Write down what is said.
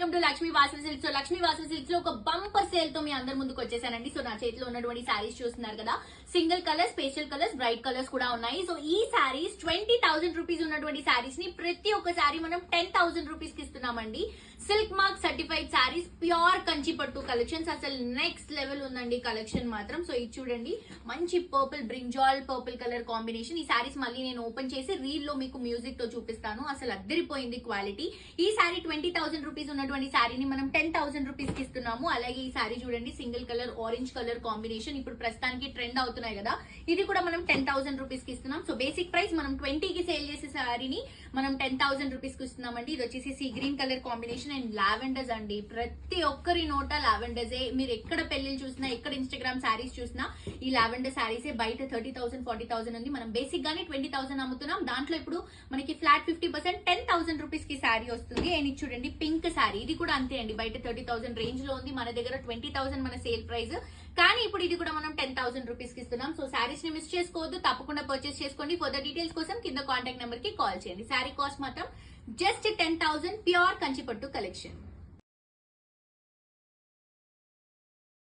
Welcome to Lakshmi Vasavi silks. So Lakshmi Vasavi silks లో ఒక bumper sale తో మీ అందరి ముందుకు వచ్చేసానండి. సో నా చేతిలో ఉన్నటువంటి శారీస్ చూస్తున్నారు కదా, single colours, pastel colours, bright colours కూడా ఉన్నాయి. సో ఈ శారీస్ 20,000 రూపీస్ ఉన్నటువంటి శారీస్ ని ప్రతి ఒక్క శారీ మనం 10,000 రూపీస్ కి ఇస్తున్నామండి. Silk mark certified saris, pure Kanchi పట్టు కలెక్షన్స్, అసలు నెక్స్ట్ లెవెల్ ఉందండి కలెక్షన్ మాత్రం. సో ఇది చూడండి, మంచి purple, brinjal purple colour combination. ఈ శారీస్ మళ్ళీ నేను ఓపెన్ చేసి రీల్ లో మీకు మ్యూజిక్ తో చూపిస్తాను. అసలు అద్దరిపోయింది క్వాలిటీ. ఈ శారీ 20,000 రూపీస్ ఉన్నటువంటి శారీని మనం 10,000 రూపీస్ కి ఇస్తున్నాము. అలాగే ఈ శారీ చూడండి, single colour orange colour combination, ఇప్పుడు ప్రస్తుతానికి ట్రెండ్ అవుతున్నాయి కదా, ఇది కూడా మనం 10,000 రూపీస్ కి ఇస్తున్నాం. సో బేసిక్ ప్రైస్ మనం 20 కి సేల్ చేసే శారీని మనం 10,000 రూపీస్ కి ఇస్తున్నామండి. ఇది వచ్చేసి sea green colour combination and lavenders అండి. ప్రతి ఒక్కరి నోట లావెండర్సే. మీరు ఎక్కడ పెళ్లిళ్ళు చూసినా, ఎక్కడ ఇన్స్టాగ్రామ్ శారీస్ చూసినా ఈ లావెండర్ శారీసే. బయట 30,000 40,000 ఉంది, మనం బేసిక్ గానే 20,000 అమ్ముతున్నాం. దాంట్లో ఇప్పుడు మనకి ఫ్లాట్ 50% 10,000 రూపీస్ కి శారీ వస్తుంది. అండ్ ఇది చూడండి, పింక్ శారీ, ఇది కూడా అంతే అండి. బయట 30,000 రేంజ్ లో ఉంది, మన దగ్గర 20,000 మన సేల్ ప్రైస్. కానీ ఇప్పుడు ఇది కూడా మనం 10,000 రూపీస్ కి ఇస్తున్నాం. సో శారీస్ ని మిస్ చేసుకోవద్దు, తప్పకుండా పర్చేస్ చేసుకోండి. ఫర్దర్ డీటెయిల్స్ కోసం కింద కాంటాక్ట్ నెంబర్ కి కాల్ చేయండి. శారీ కాస్ట్ మాత్రం జస్ట్ 10,000, ప్యూర్ కంచిపట్టు కలెక్షన్.